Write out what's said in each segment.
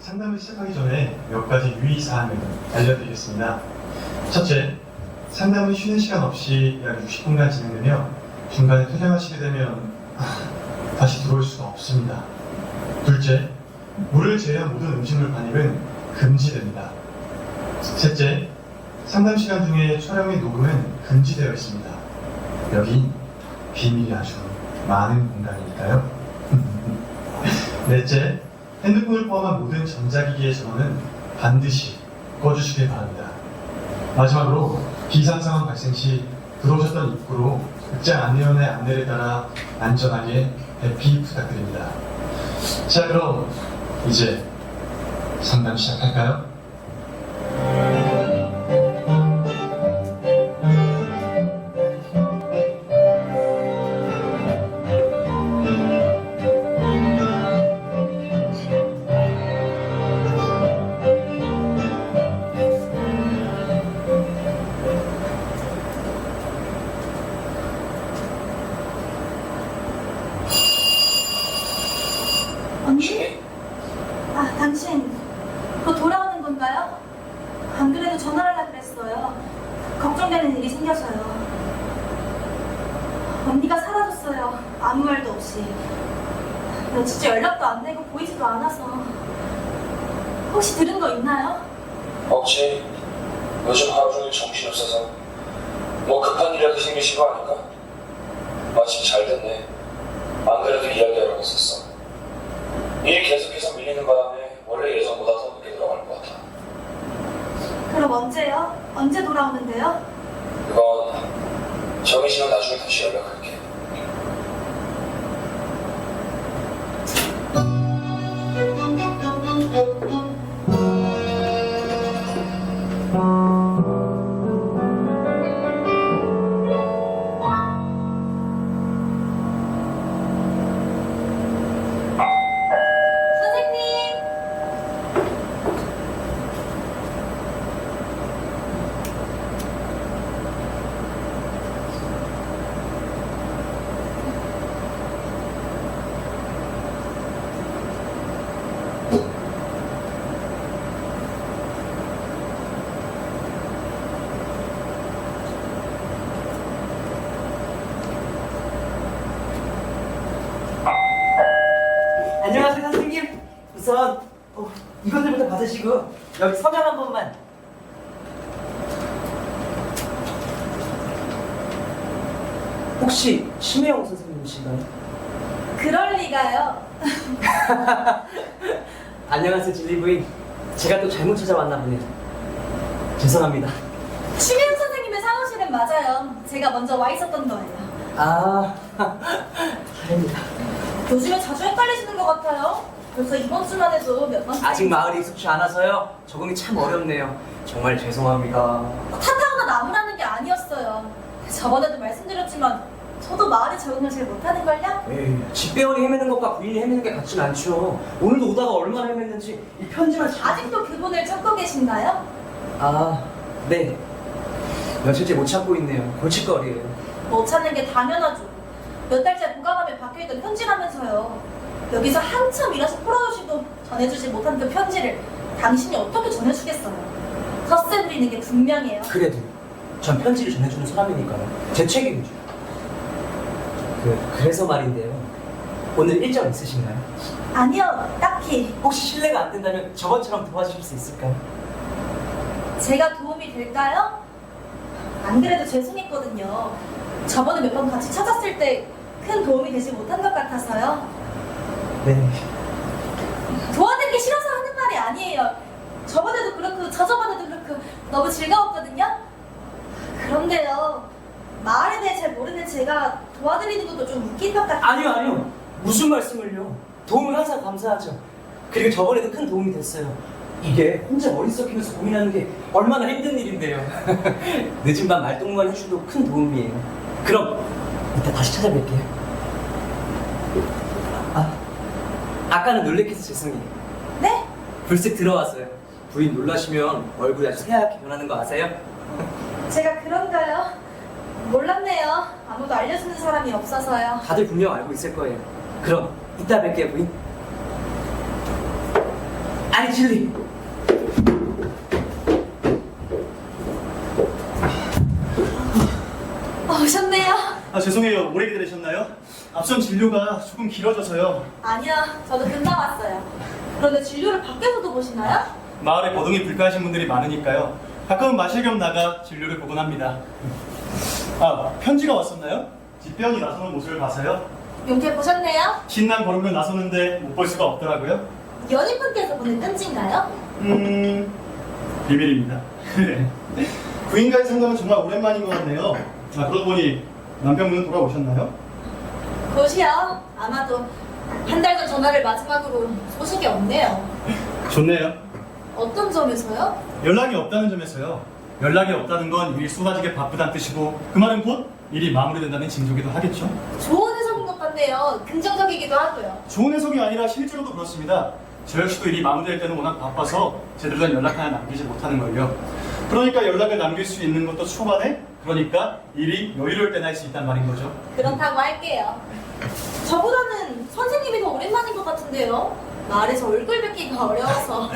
상담을 시작하기 전에 몇 가지 유의사항을 알려드리겠습니다. 첫째, 상담은 쉬는 시간 없이 약 60분간 진행되며 중간에 퇴장하시게 되면 다시 들어올 수가 없습니다. 둘째, 물을 제외한 모든 음식물 반입은 금지됩니다. 셋째, 상담 시간 중에 촬영의 녹음은 금지되어 있습니다. 여기 비밀이 아주 많은 공간이니까요. 넷째, 핸드폰을 포함한 모든 전자기기의 전원은 반드시 꺼주시길 바랍니다. 마지막으로 비상 상황 발생 시 들어오셨던 입구로 극장 안내원의 안내를 따라 안전하게 대피 부탁드립니다. 자, 그럼 이제 상담 시작할까요? 언니? 당신 곧 돌아오는 건가요? 안 그래도 전화하려고 그랬어요. 걱정되는 일이 생겨서요. 언니가 사라졌어요. 아무 말도 없이. 며칠째 연락도 안 되고 보이지도 않아서. 혹시 들은 거 있나요? 없지. 요즘 하루 종일 정신없어서 뭐 급한 일이라도 생기신 거 아닐까? 마침 잘 됐네. 안 그래도 이야기하려고 했었어. 일이 계속해서 밀리는 바람에 원래 예상보다 더 늦게 들어갈 것 같아. 그럼 언제요? 언제 돌아오는데요? 그건 정해지면 나중에 다시 연락할게. 선생님! 안녕하세요 선생님. 우선 이것들부터 받으시고 여기 서명 한 번만. 혹시 심혜영 선생님이신가요? 그럴 리가요. 안녕하세요 진리부인. 제가 또 잘못 찾아왔나 보네요. 죄송합니다. 심혜영 선생님의 사무실은 맞아요. 제가 먼저 와 있었던 거예요. 아 다행이다. 요즘에 자주 헷갈리시는 것 같아요. 벌써 이번 주만 해도 몇 번. 아직 마을에 익숙치 않아서요. 적응이 참 어렵네요. 정말 죄송합니다. 탓하거나 나무라는 게 아니었어요. 저번에도 말씀드렸지만 저도 마을에 적응을 잘 못하는걸요? 에이, 집배원이 헤매는 것과 부인이 헤매는 게 같진 않죠. 오늘도 오다가 얼마나 헤맸는지 이 편지만 아직도 그분을 찾고 계신가요? 아, 네. 며칠째 못 찾고 있네요. 골칫거리예요. 못 찾는 게 당연하죠. 몇 달째 보관함에 박혀있던 편지라면서요. 여기서 한참 일해서 풀어주시도 전해주지 못한 그 편지를 당신이 어떻게 전해주겠어요? 텃세 부리는 게 분명해요. 그래도 전 편지를 전해주는 사람이니까요. 제 책임이죠. 그래서 말인데요. 오늘 일정 있으신가요? 아니요, 딱히. 혹시 실례가 안 된다면 저번처럼 도와주실 수 있을까요? 제가 도움이 될까요? 안 그래도 죄송했거든요. 저번에 몇 번 같이 찾았을 때 큰 도움이 되지 못한 것 같아서요. 네. 도와드리기 싫어서 하는 말이 아니에요. 저번에도 그렇고 저저번에도 그렇고 너무 즐거웠거든요. 그런데요, 마을에 대해 잘 모르는 제가 도와드리는 것도 좀 웃긴 것 같아요. 아니요. 무슨 말씀을요. 도움은 항상 감사하죠. 그리고 저번에도 큰 도움이 됐어요. 이게 혼자 머리 썩히면서 고민하는 게 얼마나 힘든 일인데요. 늦은 밤 말동무만 해줘도 큰 도움이에요. 그럼 이따 다시 찾아뵐게요. 아까는 놀래켜서 죄송해요. 네? 불쑥 들어왔어요. 부인 놀라시면 얼굴이 아주 새하얗게 변하는 거 아세요? 제가 그런가요? 몰랐네요. 아무도 알려주는 사람이 없어서요. 다들 분명 알고 있을 거예요. 그럼 이따 뵐게요, 부인. 아니 진리. 오셨네요. 죄송해요. 오래 기다리셨나요? 앞선 진료가 조금 길어져서요. 아니요, 저도 금방 왔어요. 그런데 진료를 밖에서도 보시나요? 마을에 거동이 불가하신 분들이 많으니까요. 가끔은 마실 겸 나가 진료를 보곤 합니다. 편지가 왔었나요? 뒷변이 나서는 모습을 봐서요. 용케 보셨네요? 신난 걸음을 나서는데 못 볼 수가 없더라고요. 연인분께서 보낸 편지인가요? 비밀입니다. 부인과의 상담은 정말 오랜만인 것 같네요. 그러고 보니 남편분은 돌아오셨나요? 곧이요. 아마도 한 달 전 전화를 마지막으로 소식이 없네요. 좋네요. 어떤 점에서요? 연락이 없다는 점에서요. 연락이 없다는 건 일이 쏟아지게 바쁘다는 뜻이고 그 말은 곧 일이 마무리된다는 징조기도 하겠죠. 좋은 해석인 것 같네요. 긍정적이기도 하고요. 좋은 해석이 아니라 실제로도 그렇습니다. 저 역시도 일이 마무리될 때는 워낙 바빠서 제대로 된 연락 하나 남기지 못하는 걸요. 그러니까 연락을 남길 수 있는 것도 초반에, 그러니까 일이 여유로울 때나 할 수 있단 말인 거죠. 그렇다고 할게요. 저보다는 선생님이 더 오랜만인 것 같은데요. 말해서 얼굴 뵙기가 어려워서.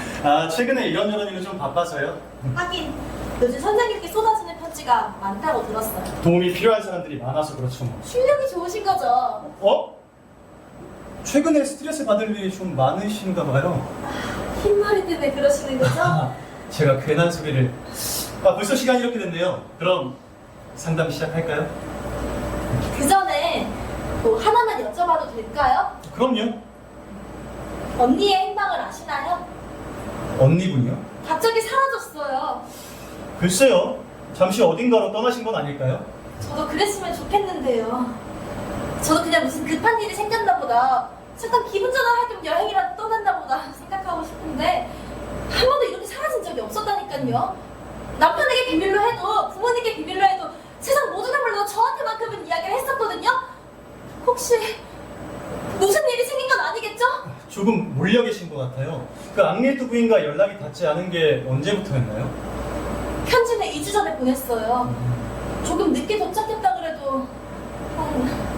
최근에 이런저런 일로 좀 바빠서요. 하긴 요즘 선생님께 쏟아지는 편지가 많다고 들었어요. 도움이 필요한 사람들이 많아서 그렇죠 뭐. 실력이 좋으신 거죠. 최근에 스트레스 받을 일이 좀 많으신가 봐요. 흰머리 때문에 그러시는 거죠? 제가 괜한 소리를. 벌써 시간이 이렇게 됐네요. 그럼 상담 시작할까요? 그 전에 뭐 하나만 여쭤봐도 될까요? 그럼요. 언니의 행방을 아시나요? 언니분요? 갑자기 사라졌어요. 글쎄요. 잠시 어딘가로 떠나신 건 아닐까요? 저도 그랬으면 좋겠는데요. 저도 그냥 무슨 급한 일이 생겼나 보다, 잠깐 기분 전환할 겸 여행이라도 떠났나 보다 생각하고 싶은데 한 번도 이렇게 사라진 적이 없었다니까요. 남편에게 비밀로 해도 부모님께 비밀로 해도 세상 모두가 물론 저한테만큼은 이야기를 했었거든요. 혹시 무슨 일이 생긴 건 아니겠죠? 조금 몰려 계신 것 같아요. 그 앙리에트 부인과 연락이 닿지 않은 게 언제부터였나요? 편지는 2주 전에 보냈어요. 조금 늦게 도착했다 그래도 한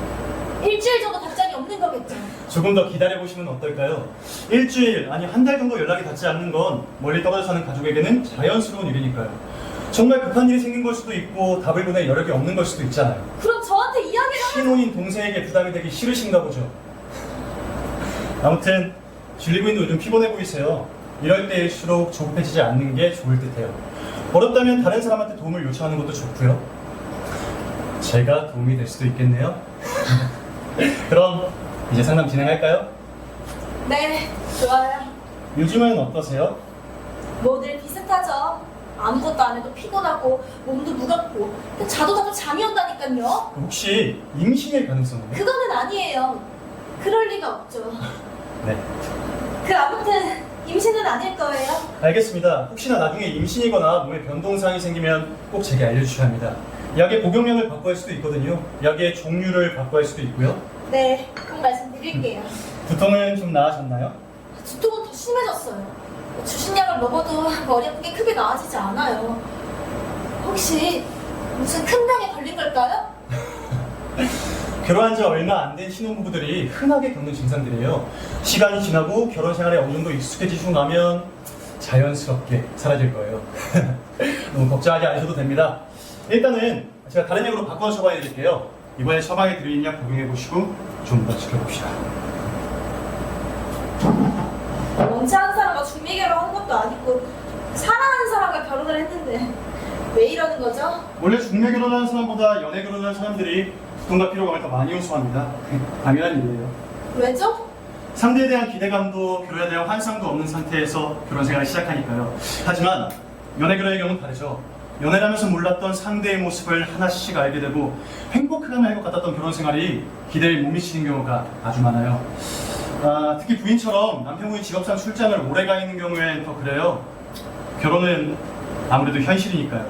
일주일 정도 답장이 없는 거겠죠. 조금 더 기다려보시면 어떨까요? 일주일, 아니 한 달 정도 연락이 닿지 않는 건 멀리 떨어져 사는 가족에게는 자연스러운 일이니까요. 정말 급한 일이 생긴 걸 수도 있고 답을 보낼 여력이 없는 걸 수도 있잖아요. 그럼 저한테 이야기를 신혼인 동생에게 부담이 되기 싫으신가 보죠. 아무튼 줄리 부인도 요즘 피곤해 보이세요. 이럴 때일수록 조급해지지 않는 게 좋을 듯해요. 어렵다면 다른 사람한테 도움을 요청하는 것도 좋고요. 제가 도움이 될 수도 있겠네요. 그럼 이제 상담 진행할까요? 네, 좋아요. 요즘은 어떠세요? 뭐늘 비슷하죠. 아무것도 안 해도 피곤하고 몸도 무겁고 자도 자도 잠이 온다니까요. 혹시 임신일 가능성은요? 그거는 아니에요. 그럴 리가 없죠. 네, 아무튼 임신은 아닐 거예요. 알겠습니다. 혹시나 나중에 임신이거나 몸에 변동사항이 생기면 꼭 제게 알려주셔야 합니다. 약의 복용량을 바꿔야 할 수도 있거든요. 약의 종류를 바꿔야 할 수도 있고요. 네, 꼭 말씀드릴게요. 두통은 좀 나아졌나요? 두통은 더 심해졌어요. 주신 약을 먹어도 머리 아픈 게 크게 나아지지 않아요. 혹시 무슨 큰 병에 걸린 걸까요? 결혼한 지 얼마 안 된 신혼부부들이 흔하게 겪는 증상들이에요. 시간이 지나고 결혼 생활에 어느 정도 익숙해지시고 나면 자연스럽게 사라질 거예요. 너무 걱정하지 않으셔도 됩니다. 일단은 제가 다른 약으로 바꿔서 처방해 드릴게요. 이번에 처방해 드린 약 복용해 보시고 좀 더 지켜봅시다. 원치하는 사람과 중매 결혼한 것도 아니고 사랑하는 사람과 결혼을 했는데 왜 이러는 거죠? 원래 중매 결혼하는 사람보다 연애 결혼하는 사람들이 고통과 피로감을 더 많이 호소합니다. 당연한 일이에요. 왜죠? 상대에 대한 기대감도 결혼에 대한 환상도 없는 상태에서 결혼 생활을 시작하니까요. 하지만 연애 결혼의 경우는 다르죠. 연애를 하면서 몰랐던 상대의 모습을 하나씩 알게 되고 행복해가면 할 것 같았던 결혼 생활이 기대에 못 미치는 경우가 아주 많아요. 특히 부인처럼 남편분이 직업상 출장을 오래 가 있는 경우엔 더 그래요. 결혼은 아무래도 현실이니까요.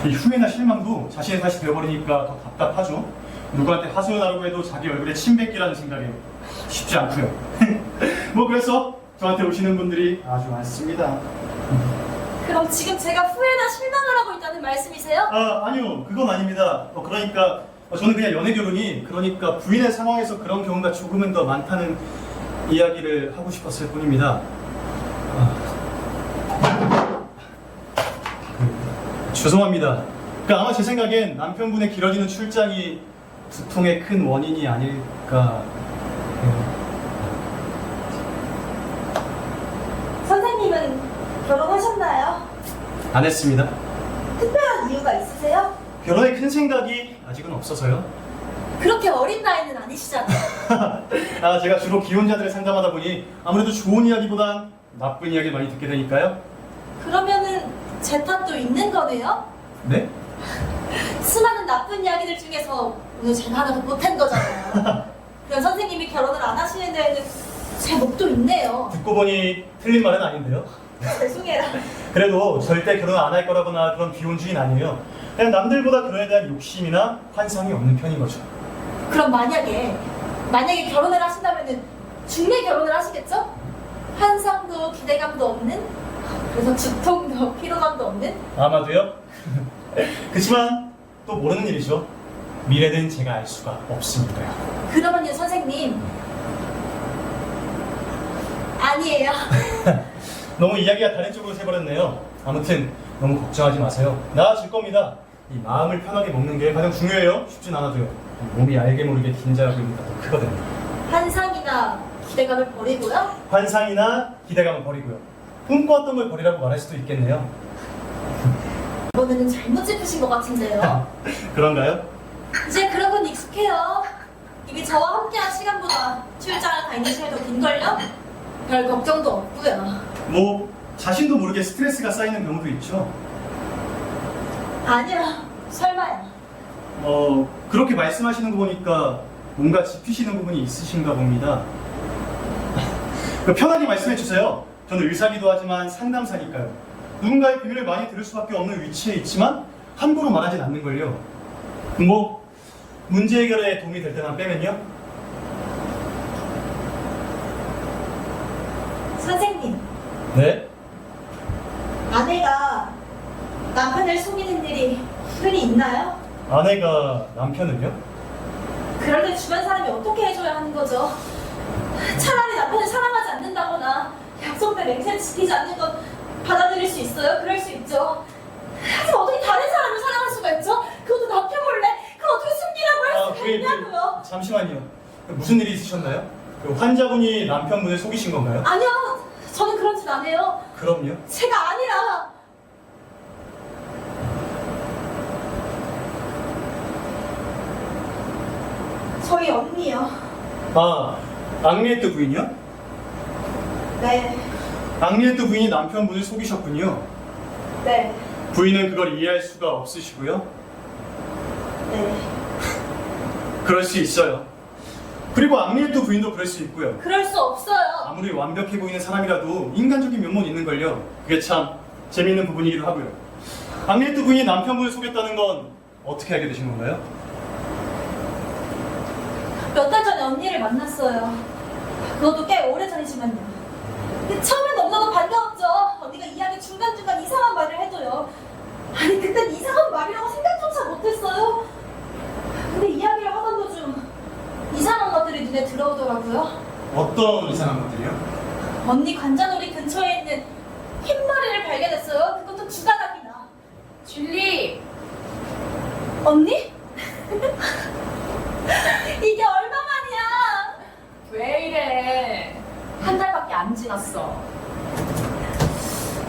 이 후회나 실망도 자신의 탓이 되어버리니까 더 답답하죠. 누구한테 하소연하려고 해도 자기 얼굴에 침 뱉기라는 생각이 쉽지 않고요. 뭐 그래서 저한테 오시는 분들이 아주 많습니다. 그럼 지금 제가 후회나 실망을 하고 있다는 말씀이세요? 아니요, 그건 아닙니다. 그러니까 저는 그냥 연애 결혼이 그러니까 부인의 상황에서 그런 경우가 조금은 더 많다는 이야기를 하고 싶었을 뿐입니다. 죄송합니다. 아마 제 생각엔 남편분의 길어지는 출장이 두통의 큰 원인이 아닐까. 선생님은 결혼하셨나요? 안 했습니다. 특별한 이유가 있으세요? 결혼에 큰 생각이 아직은 없어서요. 그렇게 어린 나이는 아니시잖아요. 제가 주로 기혼자들을 상담하다 보니 아무래도 좋은 이야기보단 나쁜 이야기를 많이 듣게 되니까요. 그러면은 제 탓도 있는 거네요? 네? 수많은 나쁜 이야기들 중에서 오늘 제가 하나도 못한 거잖아요. 그럼 선생님이 결혼을 안 하시는 데에는 제 몫도 있네요. 듣고 보니 틀린 말은 아닌데요. 죄송해요. 그래도 절대 결혼 안 할 거라거나 그런 비혼주의는 아니에요. 그냥 남들보다 결혼에 대한 욕심이나 환상이 없는 편인 거죠. 그럼 만약에 결혼을 하신다면은 중매 결혼을 하시겠죠? 환상도 기대감도 없는, 그래서 두통도 피로감도 없는. 아마도요. 그렇지만 또 모르는 일이죠. 미래는 제가 알 수가 없으니까요. 그러면요 선생님, 아니에요. 너무 이야기가 다른 쪽으로 새버렸네요. 아무튼 너무 걱정하지 마세요. 나아질 겁니다. 이 마음을 편하게 먹는 게 가장 중요해요. 쉽진 않아도요. 몸이 알게 모르게 긴장하고 있는 것도 크거든요. 환상이나 기대감을 버리고요. 환상이나 기대감을 버리고요. 꿈꿔왔던 걸 버리라고 말할 수도 있겠네요. 이번에는 잘못 짚으신 것 같은데요. 그런가요? 이제 그런 건 익숙해요. 이미 저와 함께한 시간보다 출장을 가 있는 시간이 더 긴걸요? 별 걱정도 없고요. 뭐 자신도 모르게 스트레스가 쌓이는 경우도 있죠. 아니요, 설마요. 그렇게 말씀하시는 거 보니까 뭔가 짚히시는 부분이 있으신가 봅니다. 편하게 말씀해 주세요. 저는 의사기도 하지만 상담사니까요. 누군가의 비밀을 많이 들을 수밖에 없는 위치에 있지만 함부로 말하진 않는걸요. 뭐 문제 해결에 도움이 될 때만 빼면요. 선생님, 네? 아내가 남편을 속이는 일이 흔히 있나요? 아내가 남편을요? 그럴 때 주변 사람이 어떻게 해줘야 하는 거죠? 차라리 남편을 사랑하지 않는다거나 약속대 맹세를 지키지 않는 건 받아들일 수 있어요? 그럴 수 있죠. 하지만 어떻게 다른 사람을 사랑할 수가 있죠? 그것도 남편 몰래? 그걸 어떻게 숨기라고 할 수가 있냐고요? 잠시만요. 무슨 일이 있으셨나요? 환자분이 남편분을 속이신 건가요? 아니요, 저는 그런 짓 안 해요. 그럼요. 제가 아니라 저희 언니요. 앙리에트 부인이요? 네, 앙리에트 부인이 남편분을 속이셨군요. 네, 부인은 그걸 이해할 수가 없으시고요. 네. 그럴 수 있어요. 그리고 앙리에트 부인도 그럴 수 있고요. 그럴 수 없어요. 아무리 완벽해 보이는 사람이라도 인간적인 면모는 있는걸요. 그게 참 재미있는 부분이기도 하고요. 앙리에트 부인이 남편분을 속였다는 건 어떻게 알게 되신 건가요? 몇 달 전에 언니를 만났어요. 그것도 꽤 오래전이지만요. 근데 처음엔 너무나도 반가웠죠. 언니가 이야기 중간중간 이상한 말을 해줘요. 아니 그땐 이상한 말이라고 생각조차 못했어요. 근데 이야기를 하던 도중 이상한 것들이 눈에 들어오더라고요. 어떤 이상한 것들이요? 언니 관자놀이 근처에 있는 흰머리를 발견했어요. 그것도 주가닥이나. 줄리, 언니? 이게 얼마만이야? 왜 이래? 한 달밖에 안 지났어.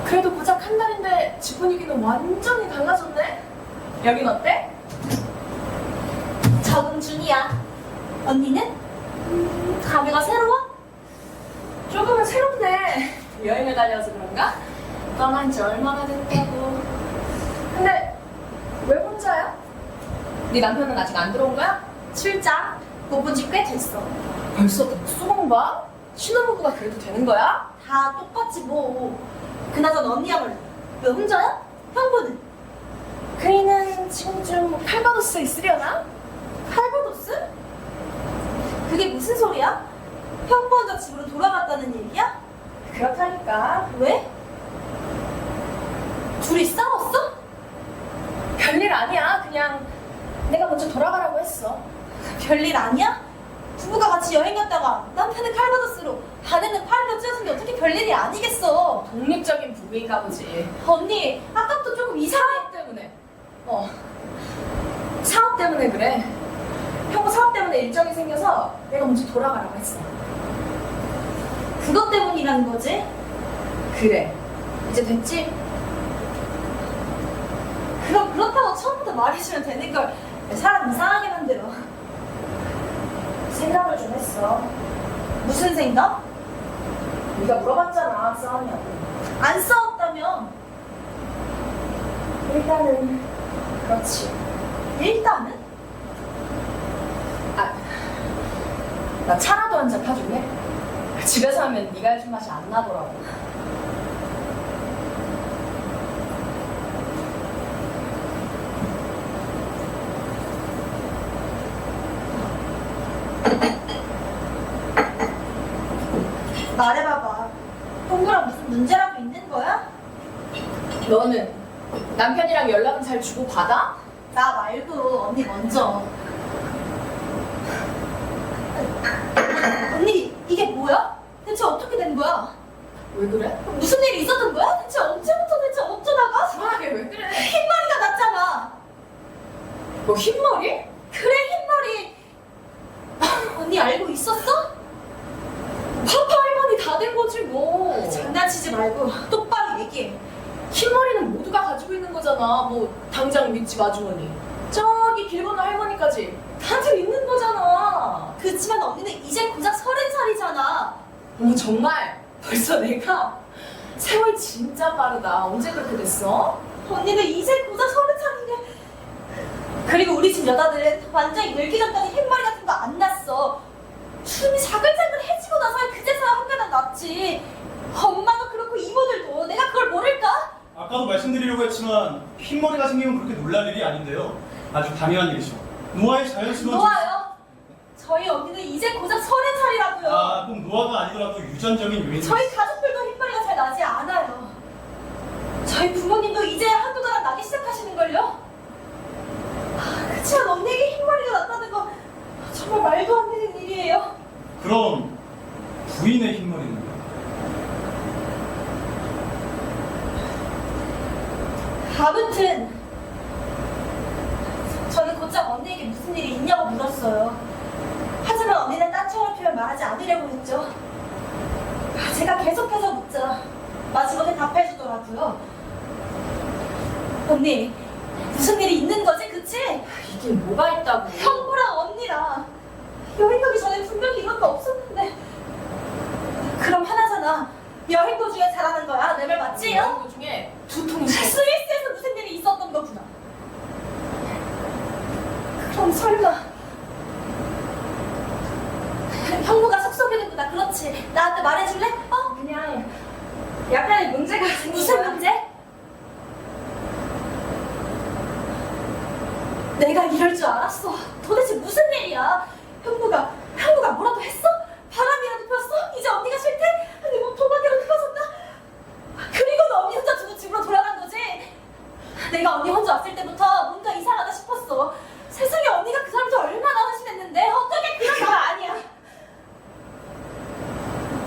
그래도 고작 한 달인데 집 분위기는 완전히 달라졌네? 여긴 어때? 적응 중이야. 언니는? 가게가 새로워? 조금은 새롭네. 여행을 다녀서 그런가? 떠난 지 얼마나 됐다고. 근데 왜 혼자야? 네 남편은 아직 안 들어온 거야? 출장 못 본 지 꽤 됐어. 벌써 독수공봐? 신혼부부가 그래도 되는 거야? 다 똑같지 뭐. 그나저나 언니야말로 왜 혼자야? 형부는? 그이는 지금쯤 칼바도스에 있으려나? 칼바도스? 그게 무슨 소리야? 형부 혼자 집으로 돌아갔다는 얘기야? 그렇다니까. 왜? 둘이 싸웠어? 별일 아니야. 그냥 내가 먼저 돌아가라고 했어. 별일 아니야? 부부가 같이 여행 갔다가 남편은 칼바도스로 아내는 파리로 찢어진 게 어떻게 별일이 아니겠어. 독립적인 부부인가 보지. 언니 아까부터 조금 이상해. 사업 때문에. 사업 때문에 그래. 형부 사업 때문에 일정이 생겨서 내가 먼저 돌아가라고 했어. 그것 때문이라는 거지? 그래. 이제 됐지? 그럼 그렇다고 처음부터 말해주면 되는 걸 왜 사람 이상하게 만들어. 생각을 좀 했어. 무슨 생각? 네가 물어봤잖아, 싸웠냐고. 안 싸웠다며. 일단은 그렇지. 일단은? 나 차라도 한 잔 타줄래? 집에서 하면 네가 해준 맛이 안 나더라고. 말해봐봐. 형부랑 무슨 문제라도 있는 거야? 너는 남편이랑 연락은 잘 주고 받아? 나 말고 언니 먼저. 언니 이게 뭐야? 대체 어떻게 된 거야? 왜 그래? 무슨 일이 있었던 거야? 대체 언제부터 대체 어쩌다가? 불안하게 왜 그래? 흰머리가 났잖아. 뭐 흰머리? 그래 흰머리. 언니 알고 있었어? 파파 할머니 다 된 거지 뭐. 장난치지 말고 똑바로 얘기해. 흰머리는 모두가 가지고 있는 거잖아. 뭐 당장 밑집 아주머니, 저기 길 건너 할머니까지 다들 있는 거잖아. 그치만 언니는 이제 고작 30살이잖아. 어머 정말 벌써 내가 세월 진짜 빠르다. 언제 그렇게 됐어? 언니는 이제 고작 30살인데. 그리고 우리 집 여자들은 완전히 늙기 전까지 흰머리 같은 거 안 났어. 주름이 자글자글해지고 나서 그제서야 한 가닥 났지. 엄마도 그렇고 이모들도 내가 그걸 모를까? 아까도 말씀드리려고 했지만 흰머리가 생기면 그렇게 놀랄 일이 아닌데요. 아주 당연한 일이죠. 노화의 자연스러운 노아요. 저희 언니는 이제 고작 30살이라고요. 꼭 노화가 아니더라도 유전적인 요인이 저희 가족들도 흰머리가 잘 나지 않아요. 저희 부모님도 이제 한두 가닥 나기 시작하시는걸요? 그치만 언니에게 흰머리가 났다는 거 정말 말도 안 되는 일이에요. 그럼 부인의 흰머리는요? 아무튼 저는 곧장 언니에게 무슨 일이 있냐고 물었어요. 하지만 언니는 딴청을 피면 말하지 않으려고 했죠. 제가 계속해서 묻자 마지막에 답해주더라고요. 언니 무슨 일이 있는 거지, 그치? 이게 뭐가 있다고? 형부랑 언니랑 여행 가기 전에 분명히 이런 거 없었는데. 그럼 하나잖아. 여행 도중에 잘하는 거야. 내 말 맞지? 요 그 중에 두통이 스위스에서 무슨 일이 있었던 거구나. 그럼 설마 형부가 속썩이는구나. 그렇지. 나한테 말해줄래? 그냥 약간의 문제가 생긴 무슨 거야. 문제? 내가 이럴 줄 알았어. 도대체 무슨 일이야? 형부가 뭐라도 했어? 바람이라도 폈어? 이제 언니가 싫대? 아니 뭐 도박이라도 터졌나? 그리고는 언니 혼자 두고 집으로 돌아간 거지? 내가 언니 혼자 왔을 때부터 뭔가 이상하다 싶었어. 세상에 언니가 그 사람한테 얼마나 헌신했는데 어떻게 그런 거 아니야?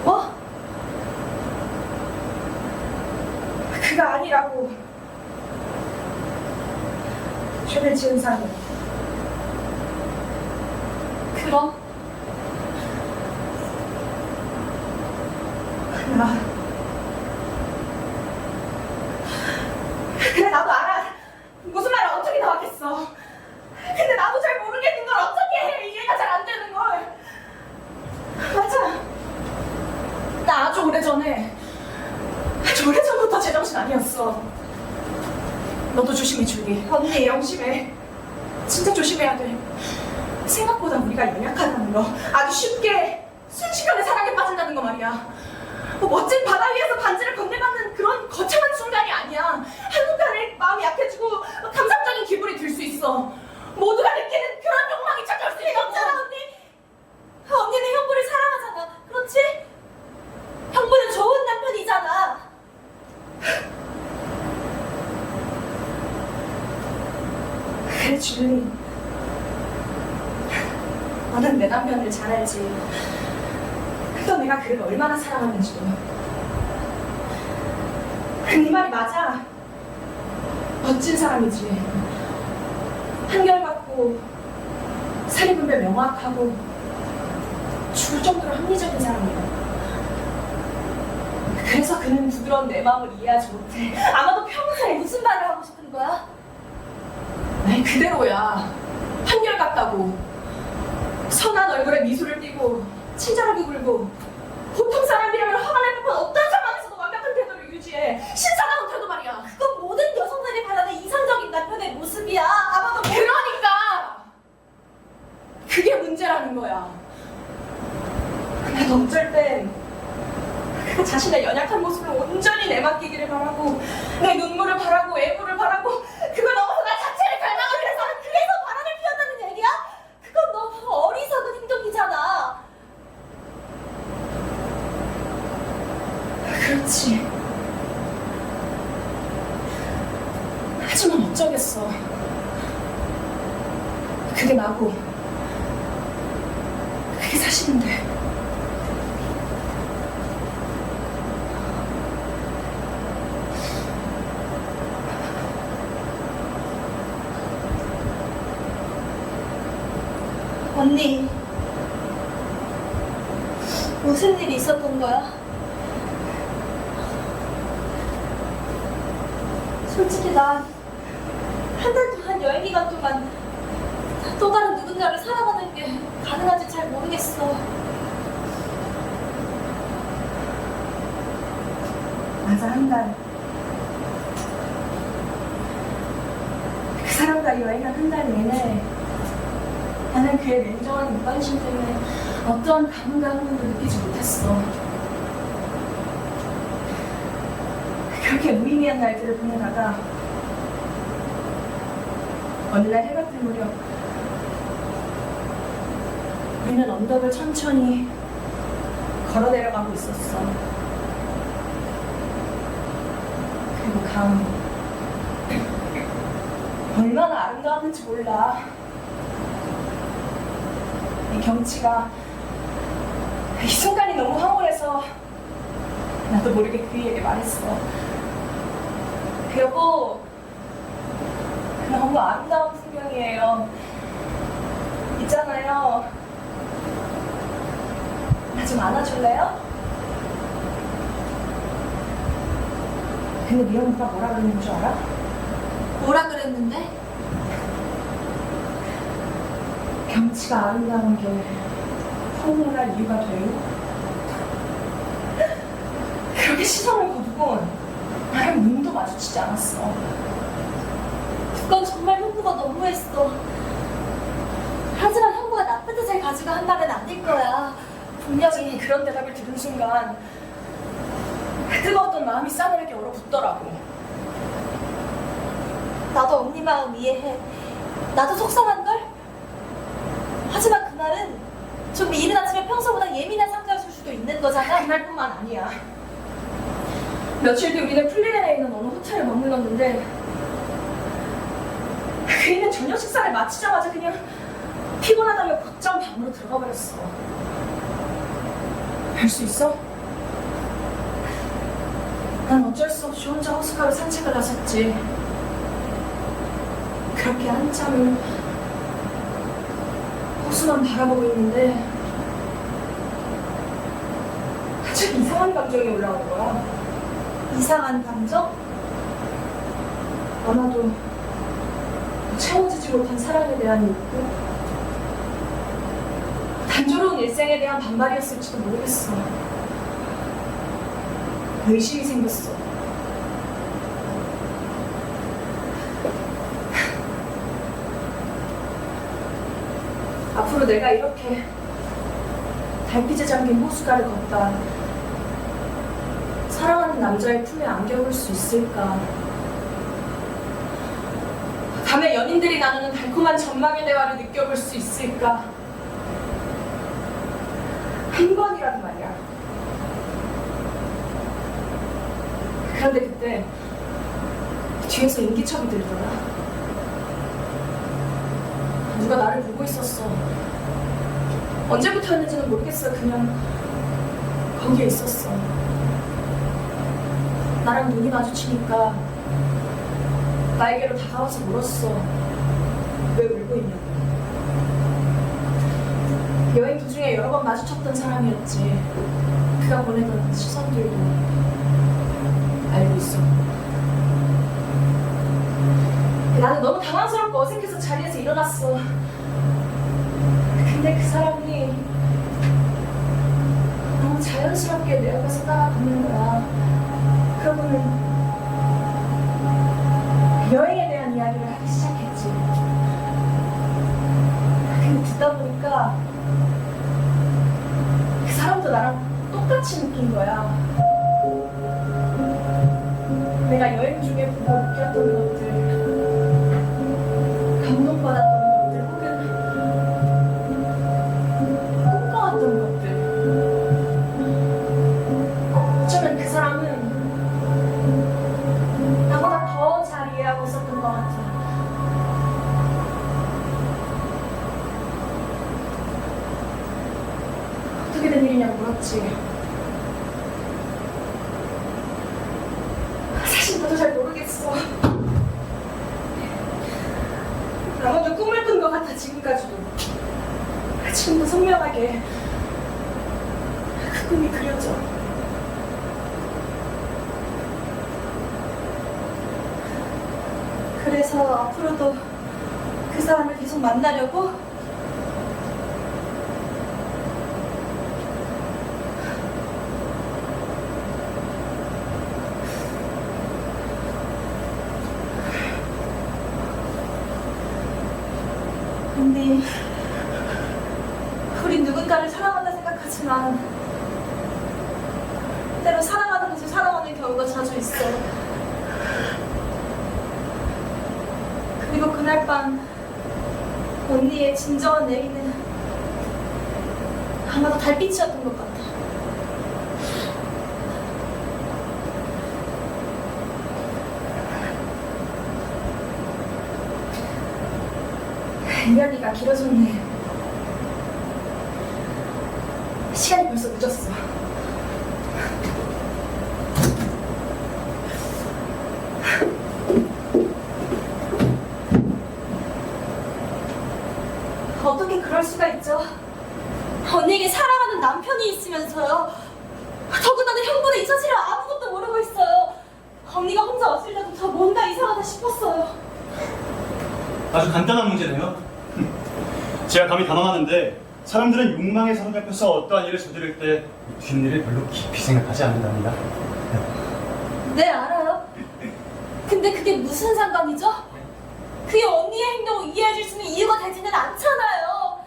뭐? 그가 아니라고. 죄를 지은 사람이. 그럼 그래 나도 알아. 무슨 말을 어떻게 나왔겠어. 근데 나도 잘 모르겠는 걸 어떻게 해. 이해가 잘 안 되는 걸. 맞아. 나 아주 오래전부터 제정신 아니었어. 너도 조심해 줄기. 언니 영심해. 진짜 조심해야 돼. 생각보다 우리가 연약하다는 거, 아주 쉽게 순식간에 사랑에 빠진다는 거 말이야. 뭐 멋진 바다 위에서 반지를 건네받는 그런 거창한 순간이 아니야. 한순간에 마음이 약해지고 감상적인 기분이 들 수 있어. 모두가 느끼는 그런 욕망이 찾아올 수 있어. 없잖아 언니. 언니는 형부를 사랑하잖아. 그렇지? 형부는 좋은 남편이잖아. 그래 줄리. 너는 내 남편을 잘 알지. 또 내가 그를 얼마나 사랑하는지도. 네 말이 맞아. 멋진 사람이지. 한결같고 사리분별 명확하고 죽을 정도로 합리적인 사람이야. 그래서 그는 부드러운 내 마음을 이해하지 못해. 아마도 평생 무슨 말을 하고 싶은 거야? 난 그대로야. 한결같다고. 선한 얼굴에 미소를 띠고 친절하게 굴고 보통 사람이라면 화가 날 법한 어떤 상황에서도 완벽한 태도를 유지해. 신사다운 태도 말이야. 그건 모든 여성들이 바라는 이상적인 남편의 모습이야. 아마도 그러니까 그게 문제라는 거야. 나도 어쩔 땐 그 자신의 연약한 모습을 온전히 내맡기기를 바라고 내 눈물을 바라고 애부를 바라고 그걸 넘어서 나 자체를 갈망하게 해서 그래서 바람을 피웠다는 얘기야? 그건 너무 어리석은 행동이잖아. 그렇지. 하지만 어쩌겠어. 그게 나고 그게 사실인데. 언니, 무슨 일이 있었던 거야? 솔직히 난 한 달 동안 여행 기간 동안 또 다른 누군가를 사랑하는 게 가능한지 잘 모르겠어. 맞아, 한 달. 그 사람과 여행한 한 달 내내 나는 그의 냉정한 무관심 때문에 어떠한 감흥과 흥분도 느끼지 못했어. 그렇게 무의미한 날들을 보내다가 어느 날 해가 뜰 무렵 우리는 언덕을 천천히 걸어 내려가고 있었어. 그리고 강 얼마나 아름다웠는지 몰라. 이 경치가 이 순간이 너무 황홀해서 나도 모르게 그이에게 말했어. 여보, 너무 아름다운 풍경이에요. 있잖아요. 나 좀 안아줄래요? 근데 미영 오빠 뭐라 그러는 줄 알아? 뭐라 그랬는데? 경치가 아름다운 게 황홀할 이유가 돼요? 그렇게 시선을 거두곤 나랑 눈도 마주치지 않았어. 그건 정말 형부가 너무했어. 하지만 형부가 나쁜 뜻을 가지고 한 말은 아닐 거야. 분명히 그런 대답을 들은 순간 뜨거웠던 마음이 싸늘하게 얼어붙더라고. 나도 언니 마음 이해해. 나도 속상한걸? 하지만 그날은 좀 이른 아침에 평소보다 예민한 상태였을 수도 있는 거잖아. 그날뿐만 아니야. 며칠 뒤 우리는 플리렌에 있는 어느 호텔에 머물렀는데 그이는 저녁 식사를 마치자마자 그냥 피곤하다며 곧장 방으로 들어가 버렸어. 알 수 있어? 난 어쩔 수 없이 혼자 호숫가로 산책을 나섰지. 그렇게 한참을 호수만 바라보고 있는데 갑자기 이상한 감정이 올라오는 거야. 이상한 감정? 아마도 채워지지 못한 사랑에 대한 욕구, 단조로운 일생에 대한 반발이었을지도 모르겠어. 의심이 생겼어. 앞으로 내가 이렇게 달빛에 잠긴 호수가를 걷다 사랑하는 남자의 품에 안겨올 수 있을까? 밤에 연인들이 나누는 달콤한 전망의 대화를 느껴볼 수 있을까? 한 번이라도 말이야. 그런데 그때 뒤에서 인기척이 들더라. 누가 나를 보고 있었어. 언제부터였는지는 모르겠어요. 그냥 거기에 있었어. 나랑 눈이 마주치니까 나에게로 다가와서 물었어. 왜 울고 있냐고. 여행 도중에 여러 번 마주쳤던 사람이었지. 그가 보내던 시선들도 알고 있어. 나는 너무 당황스럽고 어색해서 자리에서 일어났어. 근데 그 사람이 너무 자연스럽게 내 옆에서 따라붙는 거야. 그러고는 여행에 대한 이야기를 하기 시작했지. 근데 듣다 보니까 그 사람도 나랑 똑같이 느낀 거야. 내가 여행 중에 보고 느꼈던 것들, 감동받았던 것들, 혹은 꿈꿔왔던 것들. 어쩌면 그 사람은 나보다 더 잘 이해하고 있었던 것 같아. 어떻게 된 일이냐고 물었지. 사실 나도 잘 모르겠어. 나만도 꿈을 꾼 것 같아, 지금까지도. 지금도 선명하게 그 꿈이 그려져. 그래서 앞으로도 그 사람을 계속 만나려고? 언니, 우린 누군가를 사랑한다 생각하지만 때로 사랑하는 것을 사랑하는 경우가 자주 있어. 그리고 그날 밤 언니의 진정한 내리는 아마도 달빛이었던 것 같아. 이야기가 길어졌네. 시간이 벌써 늦었어. 어떻게 그럴 수가 있죠? 언니에게 사랑하는 남편이 있으면서요. 더군다나 형부는 이 사실을 아무것도 모르고 있어요. 언니가 혼자 왔을 때부터 뭔가 이상하다 싶었어요. 아주 간단한 문제네요. 제가 감히 단언하는데 사람들은 욕망에 사로잡혀서 어떠한 일을 저지를 때 뒷일을 별로 깊이 생각하지 않는답니다. 네, 알아요. 근데 그게 무슨 상관이죠? 그게 언니의 행동을 이해해줄 수 있는 이유가 되지는 않잖아요.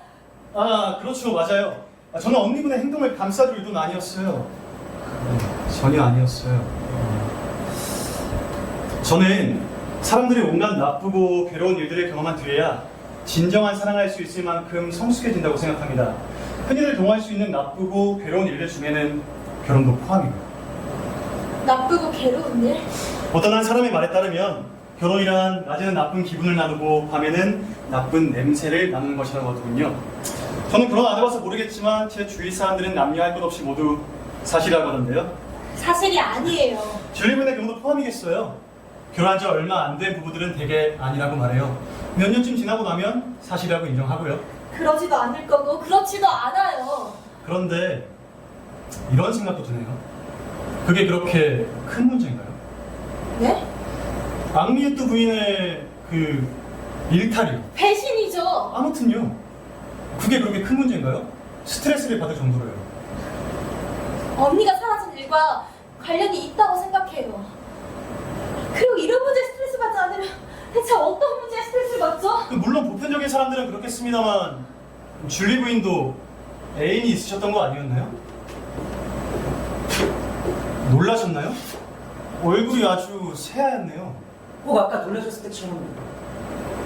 아, 그렇죠. 맞아요. 저는 언니분의 행동을 감싸줄 의도는 아니었어요. 전혀 아니었어요. 저는 사람들이 온갖 나쁘고 괴로운 일들을 경험한 뒤에야 진정한 사랑할 수 있을 만큼 성숙해진다고 생각합니다. 흔히들 동할 수 있는 나쁘고 괴로운 일들 중에는 결혼도 포함이고요. 나쁘고 괴로운 일? 어떤 한 사람의 말에 따르면 결혼이란 낮에는 나쁜 기분을 나누고 밤에는 나쁜 냄새를 나누는 것이라고 하더군요. 저는 결혼 안 해봐서 모르겠지만 제 주위 사람들은 남녀할 것 없이 모두 사실이라고 하던데요. 사실이 아니에요. 줄리분의 경우도 포함이겠어요. 결혼한 지 얼마 안 된 부부들은 대개 아니라고 말해요. 몇 년쯤 지나고 나면 사실이라고 인정하고요. 그러지도 않을 거고 그렇지도 않아요. 그런데 이런 생각도 드네요. 그게 그렇게 큰 문제인가요? 네? 앙리에트 부인의 그 일탈이요. 배신이죠. 아무튼요. 그게 그렇게 큰 문제인가요? 스트레스를 받을 정도로요. 언니가 사라진 일과 관련이 있다고 생각해요. 그리고 이런 문제에 스트레스 받지 않으면 대체 어떤 문제에 스트레스를 받죠? 물론 보편적인 사람들은 그렇겠습니다만 줄리 부인도 애인이 있으셨던 거 아니었나요? 놀라셨나요? 얼굴이 아주 새하얗네요. 꼭 아까 놀라셨을 때처럼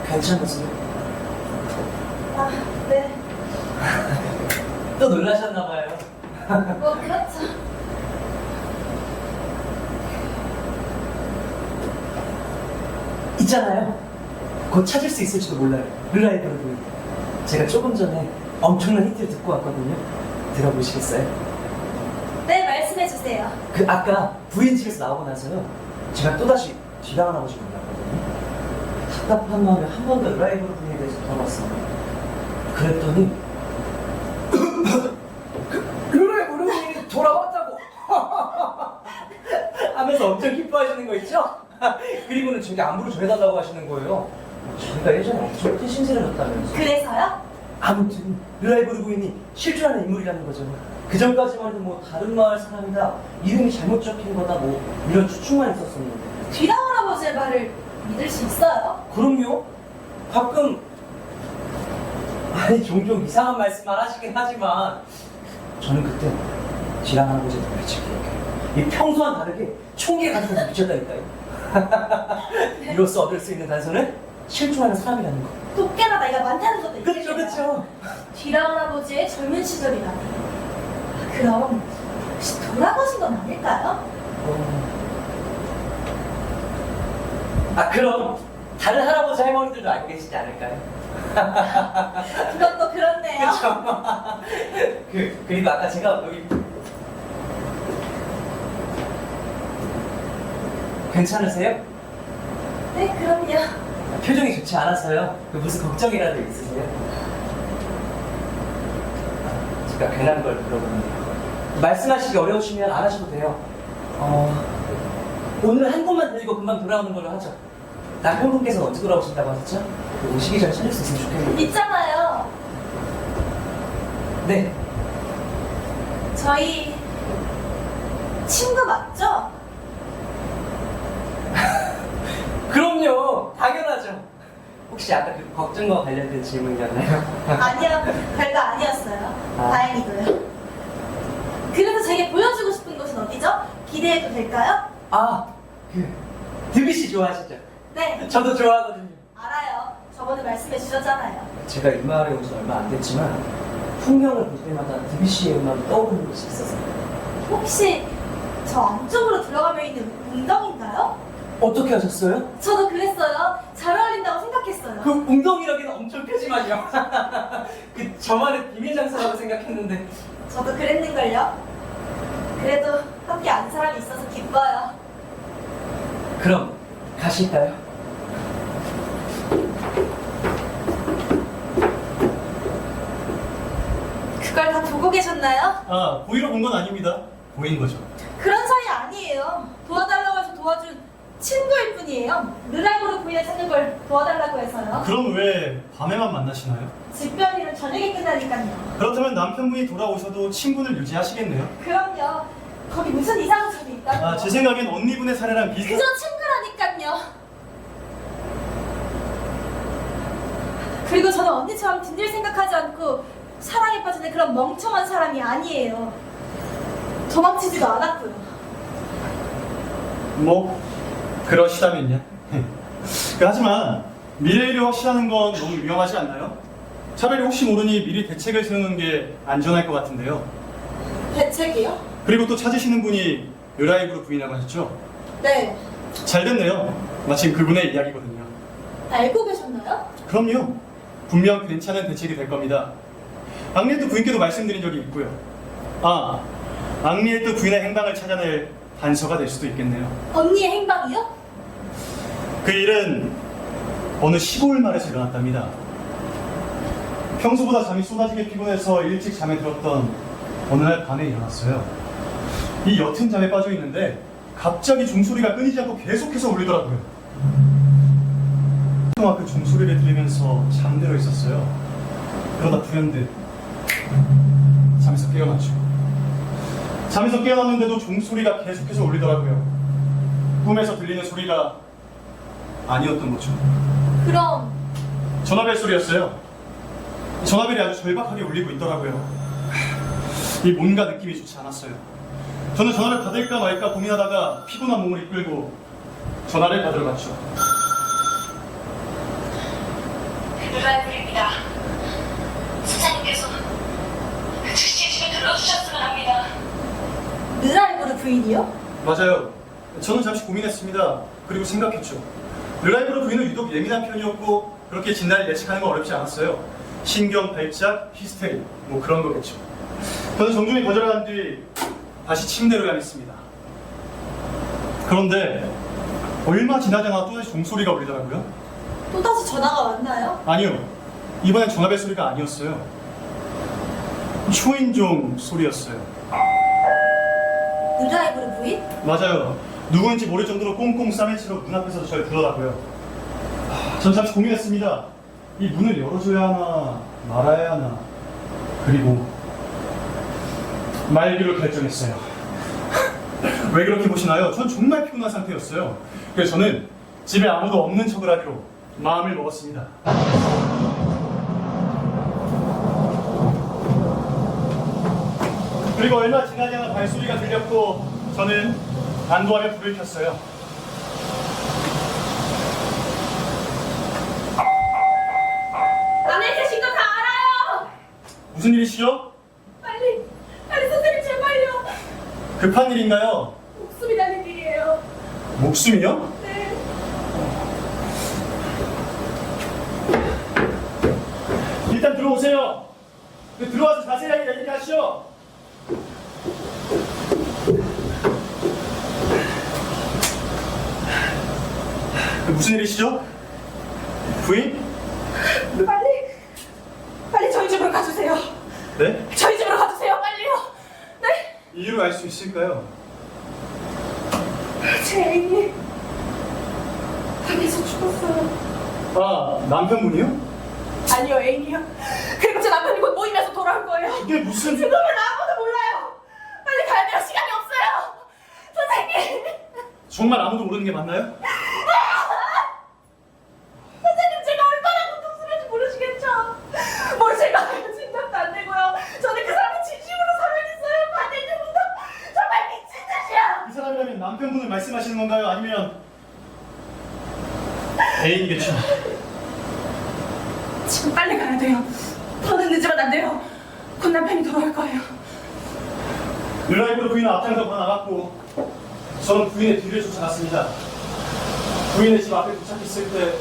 괜찮으세요? 아, 네. 또 놀라셨나봐요. 뭐 그렇죠. 있잖아요. 곧 찾을 수 있을지도 몰라요. 르라이브를 보일 때. 제가 조금 전에 엄청난 힌트를 듣고 왔거든요. 들어보시겠어요? 네, 말씀해주세요. 그 아까 부인 집에서 나오고 나서요. 제가 또다시 지랑 할아버지를 만났거든요. 답답한 마음에 한 번 더 라이브로 부인에 대해서 돌아봤어요. 그랬더니 그래 부인이 돌아왔다고 하면서 엄청 기뻐하시는 거 있죠? 그리고는 저기 안부를 전해달라고 하시는 거예요. 저희가 예전에 엄청 큰 신세를 졌다면서. 그래서요? 아무튼 르라이브르 부인이 실존하는 인물이라는 거죠. 그 전까지만 해도 뭐 다른 마을 사람이다, 이름이 잘못 적힌 거다, 뭐 이런 추측만 있었었는데. 뒤랑 할아버지의 말을 믿을 수 있어요? 그럼요. 가끔 아니 종종 이상한 말씀만 하시긴 하지만 저는 그때 지랑 할아버지의 눈빛을 기억해요. 이 평소와는 다르게 총기에 가지고 미쳤다니까요. 이로써 얻을 수 있는 단서는 실존하는 사람이라는 거. 도깨나 나이가 많다는 것도 그렇죠, 그렇죠. 뒤랑 할아버지의 젊은 시절이라니. 그럼 혹시 돌아가신 건 아닐까요? 그럼 다른 할아버지 할머니들도 알고 계시지 않을까요? 그것도 그렇네요. 그리고 아까 제가 여기 괜찮으세요? 네, 그럼요. 표정이 좋지 않아서요. 무슨 걱정이라도 있으세요? 제가 괜한 걸 물어보는데요. 말씀하시기 어려우시면 안 하셔도 돼요. 오늘 한 곳만 들리고 금방 돌아오는 걸로 하죠. 남편분께서 언제 돌아오신다고 하셨죠? 오시기 전에 찾을 수 있으면 좋겠는데. 있잖아요. 네. 저희 친구 맞죠? 그럼요. 당연하죠. 혹시 아까 그 걱정과 관련된 질문이었나요? 아니요, 별거 아니었어요. 아. 다행히도요. 그래서 제게 보여주고 싶은 곳은 어디죠? 기대해도 될까요? 드비 씨 좋아하시죠? 네, 저도 좋아하거든요. 알아요. 저번에 말씀해 주셨잖아요. 제가 이 마을에 온 지 얼마 안 됐지만 풍경을 볼 때마다 드비 씨의 음악이 떠오르는 곳이 있었어요. 혹시 저 안쪽으로 들어가면 있는 웅덩인가요? 어떻게 하셨어요? 저도 그랬어요. 잘 어울린다고 생각했어요. 그 웅덩이라기는 엄청 크지만요. 그 저만의 비밀 장소라고 생각했는데. 저도 그랬는걸요. 그래도 함께 아는 사람이 있어서 기뻐요. 그럼 가실까요? 그걸 다 보고 계셨나요? 보이러 본 건 아닙니다. 보인 거죠. 그런 사이 아니에요. 도와달라고 해서 도와준 친구일 뿐이에요. 르라이브로 부인을 찾는 걸 도와달라고 해서요. 그럼 왜 밤에만 만나시나요? 집별일은 저녁에 끝나니까요. 그렇다면 남편분이 돌아오셔도 친분을 유지하시겠네요? 그럼요. 거기 무슨 이상한 점이 있다고요. 제 생각엔 언니분의 사례랑 비슷한... 그저 친구라니까요. 그리고 저는 언니처럼 뒷일 생각하지 않고 사랑에 빠지는 그런 멍청한 사람이 아니에요. 도망치지도 않았고요. 뭐 그러시다면요. 하지만 미래일이 확실하는 건 너무 위험하지 않나요? 차라리 혹시 모르니 미리 대책을 세우는 게 안전할 것 같은데요. 대책이요? 그리고 또 찾으시는 분이 르라이브르 부인이라고 하셨죠? 네. 잘 됐네요. 마침 그분의 이야기거든요. 알고 계셨나요? 그럼요. 분명 괜찮은 대책이 될 겁니다. 앙리에트 부인께도 말씀드린 적이 있고요. 앙리에트 부인의 행방을 찾아낼 단서가 될 수도 있겠네요. 언니의 행방이요? 그 일은 어느 시골 마을에서 일어났답니다. 평소보다 잠이 쏟아지게 피곤해서 일찍 잠에 들었던 어느 날 밤에 일어났어요. 이 옅은 잠에 빠져 있는데 갑자기 종소리가 끊이지 않고 계속해서 울리더라고요. 동안 그 종소리를 들으면서 잠들어 있었어요. 그러다 불현듯 잠에서 깨어났죠. 잠에서 깨어났는데도 종소리가 계속해서 울리더라고요. 꿈에서 들리는 소리가 아니었던 거죠. 그럼 전화벨 소리였어요. 전화벨이 아주 절박하게 울리고 있더라고요. 이 뭔가 느낌이 좋지 않았어요. 저는 전화를 받을까 말까 고민하다가 피곤한 몸을 이끌고 전화를 받으러 갔죠. 르라이브입니다. 수사님께서 즉시 집에 들러주셨으면 합니다. 르라이브르 부인이요? 맞아요. 저는 잠시 고민했습니다. 그리고 생각했죠. 르라이브르 부인은 유독 예민한 편이었고 그렇게 진단을 예측하는 건 어렵지 않았어요. 신경 발작, 히스테리, 뭐 그런 거겠죠. 저는 정중히 거절한 뒤 다시 침대로 향했습니다. 그런데 얼마 지나지 않아 또다시 종소리가 울리더라고요. 또다시 전화가 왔나요? 아니요, 이번엔 전화벨 소리가 아니었어요. 초인종 소리였어요. 드라이브를 부인? 맞아요. 누구인지 모를 정도로 꽁꽁 싸맨 채로 문 앞에서 저를 부르더라고요. 전 잠시 고민했습니다. 이 문을 열어줘야 하나 말아야 하나. 그리고 말기로 결정했어요. 왜 그렇게 보시나요? 전 정말 피곤한 상태였어요. 그래서 저는 집에 아무도 없는 척을 하기로 마음을 먹었습니다. 그리고 얼마 지나지 않아 발소리가 들렸고 저는 안도하며 불을 켰어요. 안에 계신 거 다 알아요. 무슨 일이시죠? 빨리 선생님 제발요. 급한 일인가요? 목숨이 나는 일이에요. 목숨이요? 네. 일단 들어오세요. 들어와서 자세하게 얘기하시죠. 무슨 일이시죠? 부인? 빨리 저희 집으로 가주세요. 네? 저희 집으로 가주세요. 빨리요. 네. 이유를 알 수 있을까요? 제 애인이 방에서 죽었어요. 아, 남편분이요? 아니요, 애인이요. 그리고 제 남편이 곧 모임에서 돌아올 거예요. 이게 무슨... 지금은 아무도 몰라요. 빨리 가야 돼요. 시간이 없어요. 선생님. 정말 아무도 모르는 게 맞나요? 선생님, 제가 얼마나 고통스러운지 모르시겠죠? 모르실 거예요. 진작도 안 되고요. 저는 그 사람을 진심으로 사랑했어요. 반대쪽부터 정말 미친 듯이요. 이 사람이라면 남편분을 말씀하시는 건가요? 아니면 애인이겠죠? 지금 빨리 가야 돼요. 더는 늦으면 안 돼요. 곧 남편이 돌아올 거예요. 드라이브로 부인은 앞장서 나갔고 저는 부인의 뒤를 쫓아갔습니다. 부인의 집 앞에 도착했을 때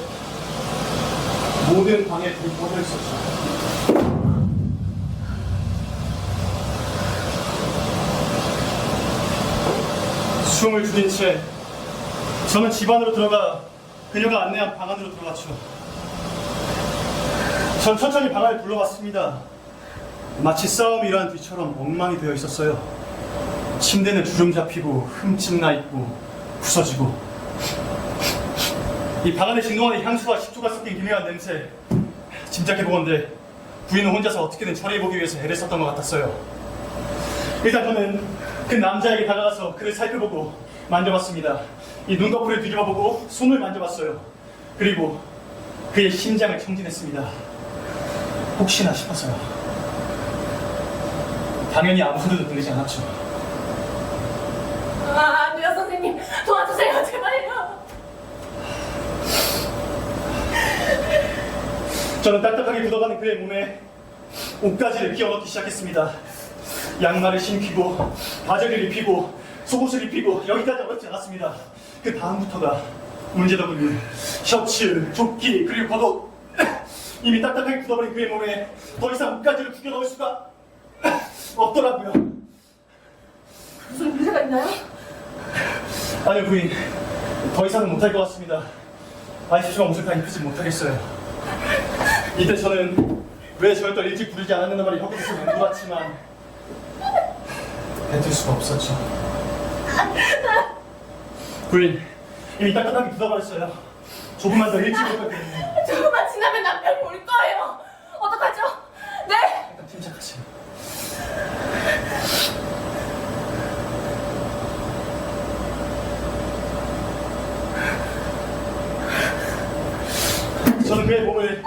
모든 방에 불이 꺼져 있었죠. 숨을 줄인 채 저는 집 안으로 들어가 그녀가 안내한 방 안으로 들어갔죠. 전 천천히 방 안을 둘러봤습니다. 마치 싸움이 일어난 뒤처럼 엉망이 되어 있었어요. 침대는 주름 잡히고 흠집 나 있고 부서지고 이 방 안에 진동하는 향수와 식초가 섞인 기묘한 냄새 짐작해보건대 부인은 혼자서 어떻게든 처리해보기 위해서 애를 썼던 것 같았어요. 일단 저는 그 남자에게 다가가서 그를 살펴보고 만져봤습니다. 이 눈꺼풀을 뒤집어보고 손을 만져봤어요. 그리고 그의 심장을 청진했습니다. 혹시나 싶어서요. 당연히 아무 소리도 들리지 않았죠. 안 돼요, 선생님. 도와주세요, 제발요. 저는 딱딱하게 굳어가는 그의 몸에 옷가지를 끼워넣기 시작했습니다. 양말을 신기고 바지를 입히고 속옷을 입히고 여기까지 어렵지 않았습니다. 그 다음부터가 문제더군요. 셔츠, 조끼, 그리고 겉옷 이미 딱딱하게 굳어버린 그의 몸에 더 이상 옷가지를 구겨 넣을 수가 없더라고요. 무슨 문제가 있나요? 아니요 부인, 더 이상은 못할 것 같습니다. 아이스지만 옷을 다 입히지 못하겠어요. 이때 저는 왜 저를 더 일찍 부르지 않았는가 말이 혀끝에서 맴돌았지만 뱉을 수가 없었죠. 부인, 이미 딱딱하게 굳어버렸어요. 조금만 더 일찍 올걸 그랬네요. 조금만 지나면 남편이 올 거예요. 어떡하죠? 네? 일단 침착하세요. 저는 그의 몸을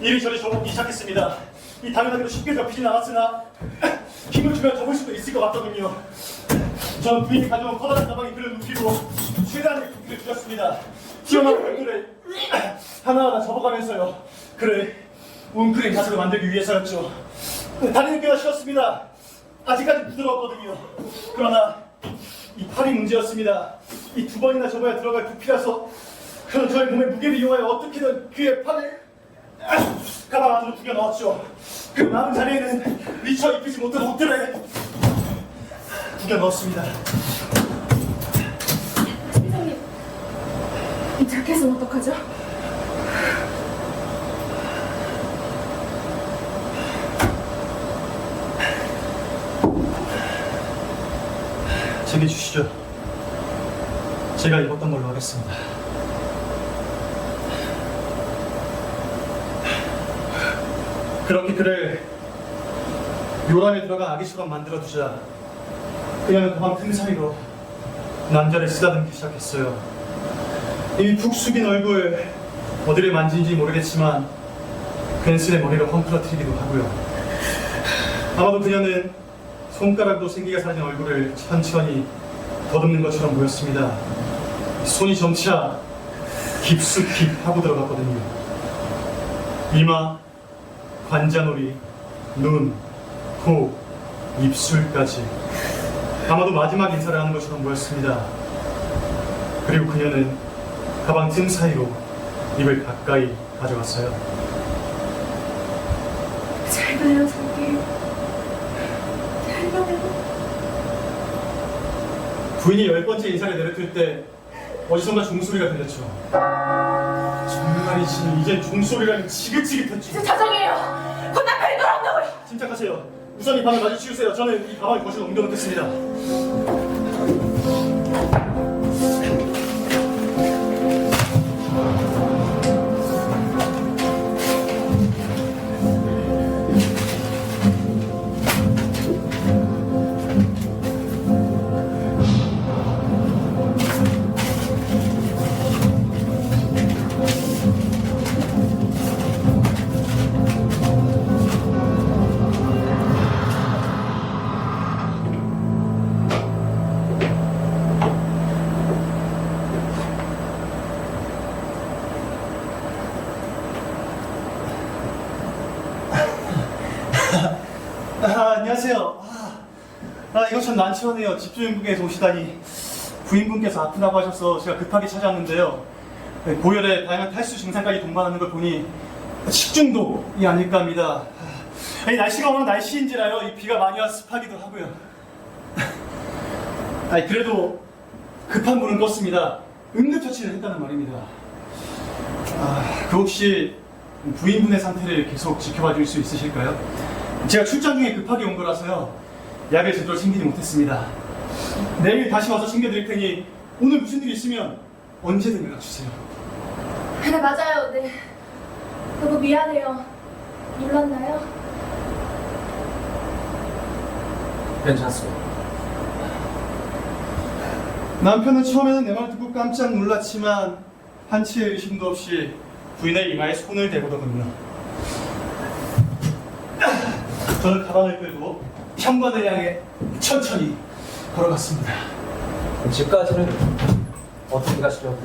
이리저리 접어보기 시작했습니다. 이 당연하게도 쉽게 접히진 않았으나 힘을 주면 접을 수도 있을 것 같더군요. 저는 부인이 가져온 커다란 가방에 그를 눕히고 최대한의 부피를 줄였습니다. 튀어나온 얼굴을 하나하나 접어가면서요. 그를 웅크린 가슴을 만들기 위해서였죠. 다리 느끼가 싫었습니다. 아직까지 부드러웠거든요. 그러나 이 팔이 문제였습니다. 이 두 번이나 접어야 들어갈 부피라서 저는 저의 몸의 무게를 이용하여 어떻게든 그의 팔을 가방 안으로 구겨 넣었죠. 그 남은 자리에는 미처 입히지 못한 옷들을 구겨 넣었습니다. 이사님, 이 자켓은 어떡하죠? 제게 주시죠. 제가 입었던 걸로 하겠습니다. 그렇게 그를 요람에 들어가 아기처럼 만들어두자 그녀는 가방 틈 사이로 남자를 쓰다듬기 시작했어요. 이 푹 숙인 얼굴 어디를 만진지 모르겠지만 괜스레 머리를 헝클어뜨리기도 하고요. 아마도 그녀는 손가락도 생기가 사라진 얼굴을 천천히 더듬는 것처럼 보였습니다. 손이 점차 깊숙이 파고 들어갔거든요. 이마, 관자놀이, 눈, 코, 입술까지 아마도 마지막 인사를 하는 것처럼 보였습니다. 그리고 그녀는 가방 틈 사이로 입을 가까이 가져갔어요. 잘 가요, 자기. 잘 가요. 부인이 10번째 인사를 내뱉을 때 어디선가 종소리가 들렸죠. 정말이지 이젠 종소리라니 지긋지긋했죠. 이제 자정이에요. 곧 남편이 돌아온다고요. 침착하세요. 우선 이 방을 마주 치우세요. 저는 이 가방을 거실로 옮겨놓겠습니다. 안녕하세요. 이거 참 난처하네요. 집주인분께서 오시다니. 부인분께서 아프다고 하셔서 제가 급하게 찾아왔는데요. 고열에 다양한 탈수 증상까지 동반하는 걸 보니 식중독이 아닐까 합니다. 날씨가 워낙 날씨인지라요. 이 비가 많이 와 습하기도 하고요. 그래도 급한 불은 껐습니다. 응급처치를 했다는 말입니다. 그 혹시 부인분의 상태를 계속 지켜봐 줄 수 있으실까요? 제가 출장 중에 급하게 온 거라서요. 약을 제대로 챙기지 못했습니다. 내일 다시 와서 챙겨드릴 테니 오늘 무슨 일 있으면 언제든 연락 주세요. 네, 맞아요. 네. 너무 미안해요. 놀랐나요? 괜찮습니다. 남편은 처음에는 내 말 듣고 깜짝 놀랐지만 한치의 의심도 없이 부인의 이마에 손을 대보더군요. 저는 가방을 끌고 현관을 향해 천천히 걸어갔습니다. 집까지는 어떻게 가시려고?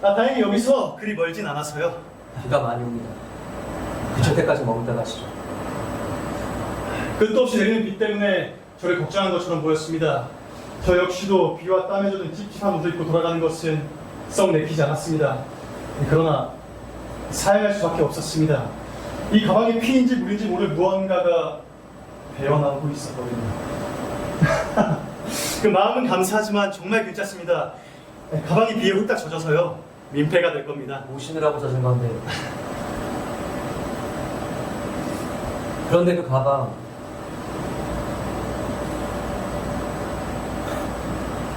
다행히 여기서 그리 멀진 않아서요. 비가 많이 옵니다. 그칠 때까지 머물다 가시죠. 끝도 없이 내리는 비 때문에 저를 걱정한 것처럼 보였습니다. 저 역시도 비와 땀에 젖은 찝찝한 옷을 입고 돌아가는 것은 썩 내키지 않았습니다. 그러나 사양할 수밖에 없었습니다. 이 가방에 피인지 물인지 모를 무언가가 배어나오고 있었거든요. 그 마음은 감사하지만 정말 괜찮습니다. 가방이 비에 홀딱 젖어서요. 민폐가 될 겁니다. 모시느라고 젖은 건데. 그런데 그 가방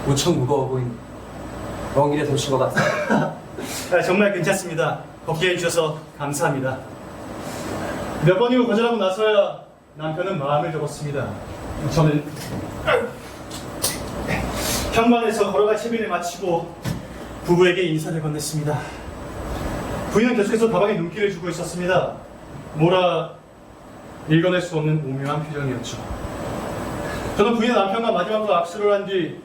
무척 무거워 보인 먼 길에 도신 것 같아요. 정말 괜찮습니다. 걷게 해주셔서 감사합니다. 몇 번이고 거절하고 나서야 남편은 마음을 접었습니다. 저는 현관에서 걸어갈 채비를 마치고 부부에게 인사를 건넸습니다. 부인은 계속해서 가방에 눈길을 주고 있었습니다. 뭐라 읽어낼 수 없는 오묘한 표정이었죠. 저는 부인의 남편과 마지막으로 악수를 한 뒤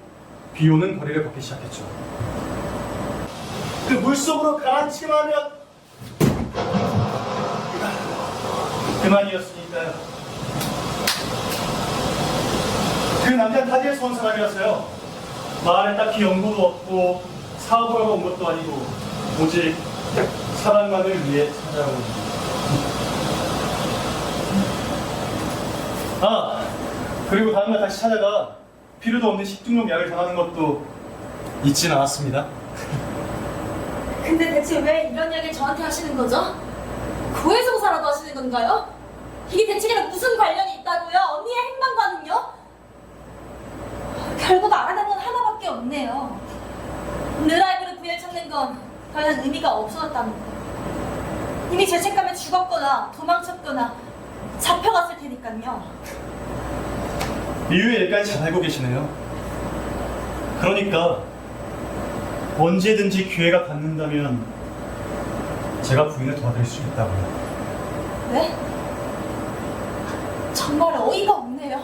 비오는 거리를 걷기 시작했죠. 그 물속으로 가라앉기만 하면 그만이었으니까요. 그 남자 타지에서 온 사람이라서요. 마을에 딱히 연고도 없고 사업을 하고 온 것도 아니고 오직 사랑만을 위해 찾아온 아, 그리고 다음날 다시 찾아가 필요도 없는 식중독 약을 전하는 것도 잊진 않았습니다. 근데 대체 왜 이런 이야기를 저한테 하시는 거죠? 고해성사라도 하시는 건가요? 이게 대책이랑 무슨 관련이 있다고요? 언니의 행방과는요? 결국 알아낸 건 하나밖에 없네요. 느라이브를 부여를 찾는 건 더 이상 의미가 없어졌다는 거. 이미 죄책감에 죽었거나 도망쳤거나 잡혀갔을 테니까요. 이유의 일까지 잘 알고 계시네요. 그러니까 언제든지 기회가 닿는다면 제가 부인을 도와드릴 수 있다고요. 네? 정말 어이가 없네요.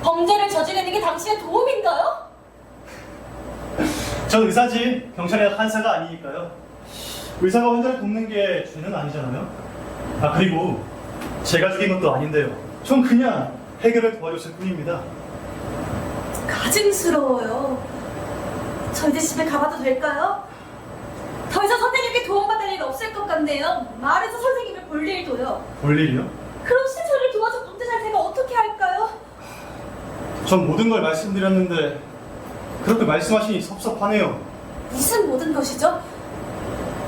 범죄를 저지르는 게 당신의 도움인가요? 전 의사지 경찰의 한사가 아니니까요. 의사가 환자를 돕는 게 죄는 아니잖아요. 아, 그리고 제가 죽인 것도 아닌데요. 전 그냥 해결을 도와줬을 뿐입니다. 가증스러워요. 저 이제 집에 가봐도 될까요? 더 이상 선생님께 도움받을 일 없을 것 같네요. 말해서 선생님을 볼 일도요. 볼 일이요? 그럼 저를 도와준 범죄자를 제가 어떻게 할까요? 전 모든 걸 말씀드렸는데 그렇게 말씀하시니 섭섭하네요. 무슨 모든 것이죠?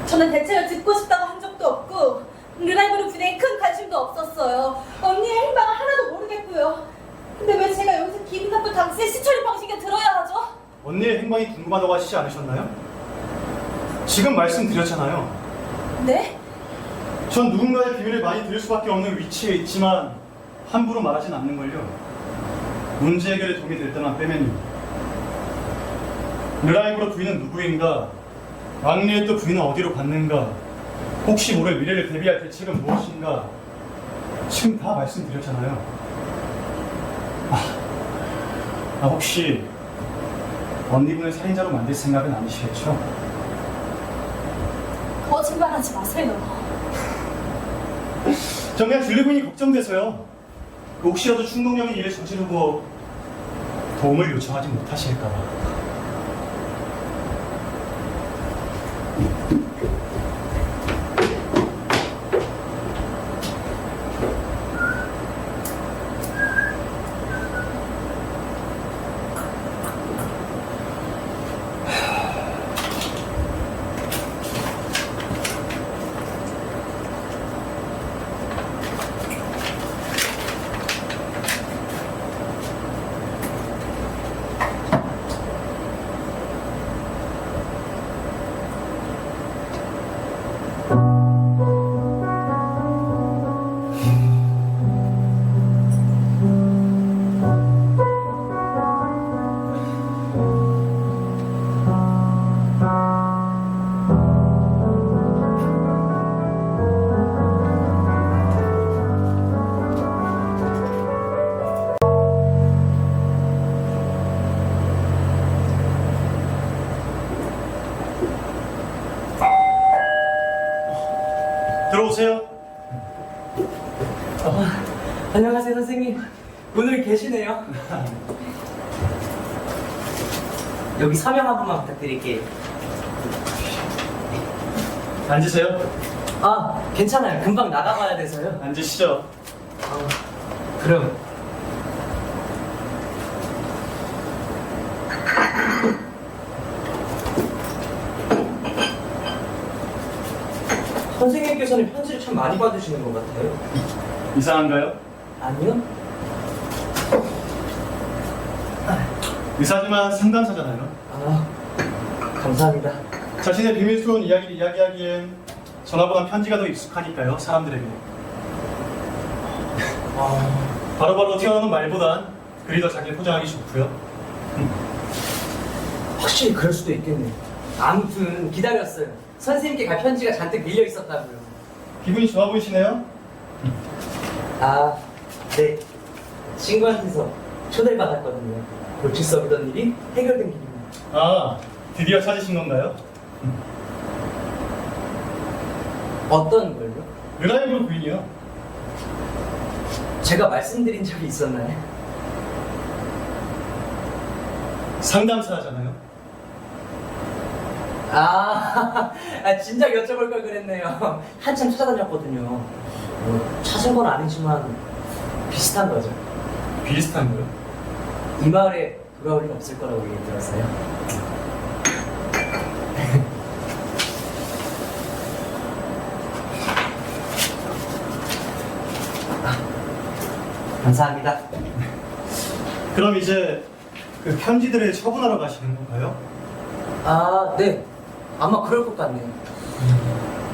저는 대책을 듣고 싶다고 한 적도 없고 르라이브르 분야에 큰 관심도 없었어요. 언니의 행방을 하나도 모르겠고요. 근데 왜 제가 여기서 기분 나쁜 당시의 시철이 방식에 들어야 하죠? 언니의 행방이 궁금하다고 하시지 않으셨나요? 지금 말씀드렸잖아요. 네? 전 누군가의 비밀을 많이 들을 수밖에 없는 위치에 있지만 함부로 말하진 않는걸요. 문제 해결에 도움이 될 때만 빼면요. 르라이브로 부인은 누구인가? 왕리의 또 부인은 어디로 갔는가? 혹시 모를 미래를 대비할 대책은 무엇인가? 지금 다 말씀드렸잖아요. 혹시 언니분을 살인자로 만들 생각은 아니시겠죠? 거짓말하지 마세요. 전 그냥 들리분이 걱정돼서요. 혹시라도 충동적인 일을 저지르고 도움을 요청하지 못하실까봐. 들어오세요. 안녕하세요, 선생님. 오늘 계시네요. 여기 서명 한 번만 부탁드릴게요. 앉으세요. 아, 괜찮아요. 금방 나가봐야 돼서요. 앉으시죠. 그럼. 선생님께서는 편지를 참 많이 받으시는 것 같아요. 이상한가요? 아니요? 의사지만 상담사잖아요. 아, 감사합니다. 자신의 비밀스러운 이야기를 이야기하기엔 전화보다 편지가 더 익숙하니까요, 사람들에게. 바로바로 튀어나오는 말보단 글이 더 자기를 포장하기 좋고요. 확실히 그럴 수도 있겠네요. 아무튼 기다렸어요. 선생님께 갈 편지가 잔뜩 밀려 있었다고요. 기분이 좋아 보이시네요? 아, 네. 친구한테서 초대를 받았거든요. 고칠 수 없던 일이 해결된 길입니다. 아, 드디어 찾으신 건가요? 어떤 걸요? 르라이브로 부인이요. 제가 말씀드린 적이 있었나요? 상담사잖아요. 진작 여쭤볼 걸 그랬네요. 한참 찾아다녔거든요. 뭐, 찾은 건 아니지만 비슷한 거죠. 비슷한 거요? 이 마을에 돌아올 일 없을 거라고 얘기 들었어요. 감사합니다. 그럼 이제 그 편지들을 처분하러 가시는 건가요? 네. 아마 그럴 것 같네요.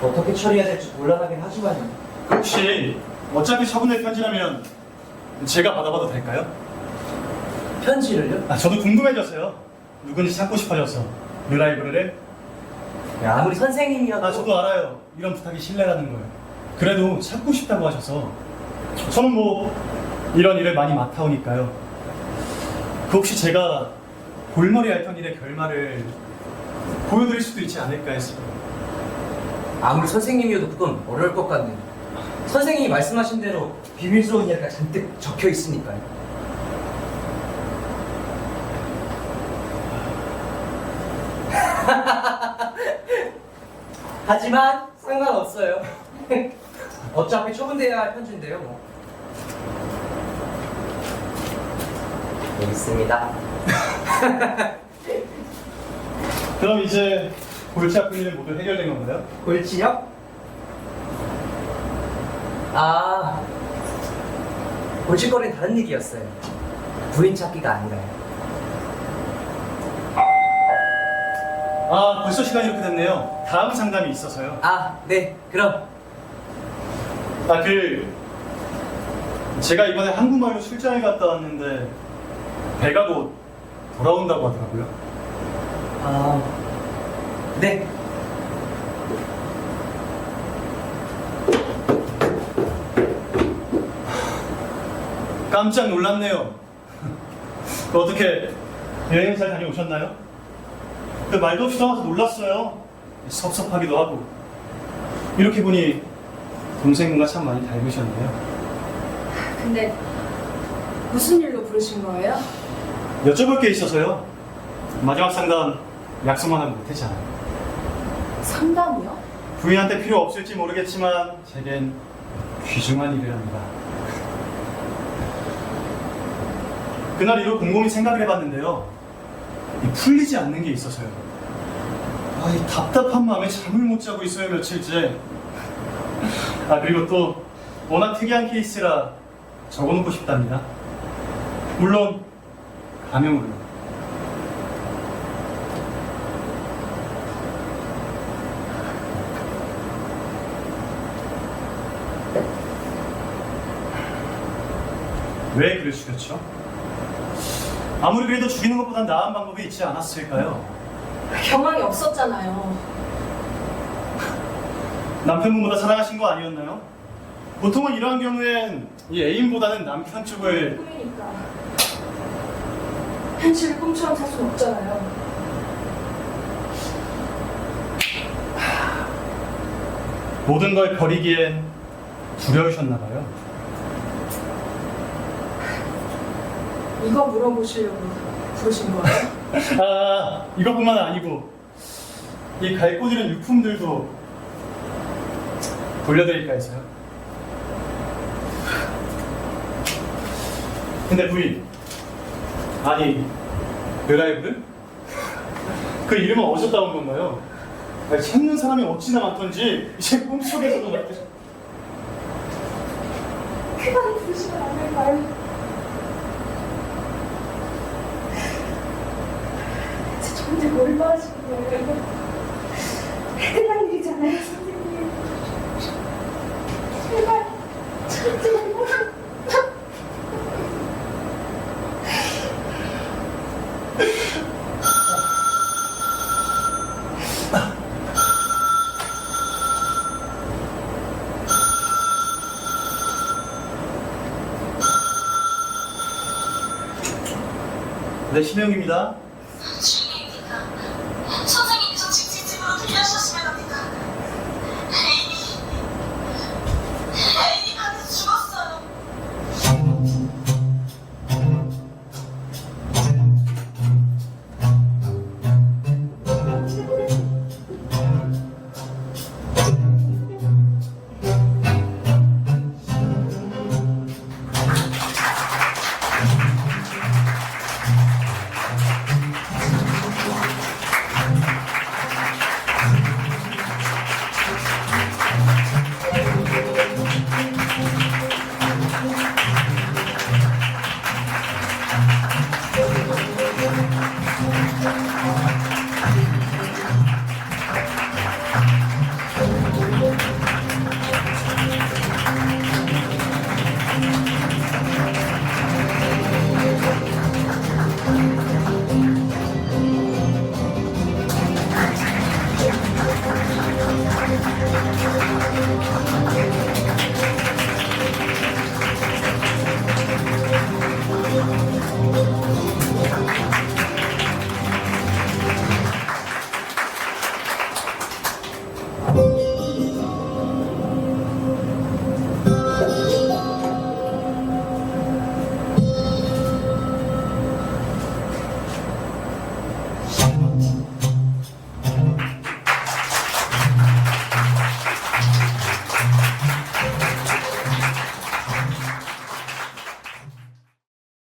어떻게 처리해야 될지 곤란하긴 하지만요. 혹시 어차피 처분될 편지라면 제가 받아봐도 될까요? 편지를요? 저도 궁금해져서요. 누군지 찾고 싶어져서. 르라이브를. 아무리 선생님이어도 저도 알아요. 이런 부탁이 신뢰라는 걸. 그래도 찾고 싶다고 하셔서. 저는 뭐 이런 일을 많이 맡아오니까요. 그 혹시 제가 골머리 앓던 일의 결말을 보여드릴 수도 있지 않을까 했어요. 아무리 선생님이어도 그건 어려울 것 같네요. 선생님이 말씀하신 대로 비밀스러운 이야기가 잔뜩 적혀 있으니까요. 하지만 상관없어요. 어차피 처분돼야 할 편지인데요. 뭐. 여기 있습니다. 그럼 이제 골치 아픈 일은 모두 해결된 건가요? 골치요? 골칫거리는 다른 얘기였어요. 부인 찾기가 아니라요. 벌써 시간이 이렇게 됐네요. 다음 상담이 있어서요. 네. 그럼 제가 이번에 한국마을로 출장을 갔다 왔는데 배가 곧 돌아온다고 하더라고요. 네. 깜짝 놀랐네요. 어떻게 여행 잘 다녀오셨나요? 말도 없이 떠나서 놀랐어요. 섭섭하기도 하고. 이렇게 보니 동생과 참 많이 닮으셨네요. 근데 무슨 일로 부르신 거예요? 여쭤볼 게 있어서요. 마지막 상담 약속만 하면 못했지 않아요. 상담이요? 부인한테 필요 없을지 모르겠지만 제겐 귀중한 일이랍니다. 그날 이후 곰곰이 생각을 해봤는데요. 풀리지 않는 게 있어서요. 이 답답한 마음에 잠을 못 자고 있어요, 며칠째. 그리고 또 워낙 특이한 케이스라 적어놓고 싶답니다. 물론 가명으로요. 왜 그를 죽였죠? 아무리 그래도 죽이는 것보단 나은 방법이 있지 않았을까요? 경황이 없었잖아요. 남편분보다 사랑하신 거 아니었나요? 보통은 이러한 경우엔 이 애인보다는 남편 쪽을 꿈이니까. 현실을 꿈처럼 살 수는 없잖아요. 모든 걸 버리기엔 두려우셨나 봐요. 이거 물어보시려고 부르신 거예요? 이것뿐만 아니고 이 갈고지는 유품들도 돌려드릴까 해서요. 근데 부인, 르라이브? 그 이름은 어디서 따온 건가요? 찾는 사람이 어찌나 많던지 이제 꿈속에서도 말이죠. 그만 부르시면 안 될까요? 근데 뭘 말하시는 거예요? 이거 끝난 일이잖아요, 선생님. 제발, 제발. 네, 심영입니다.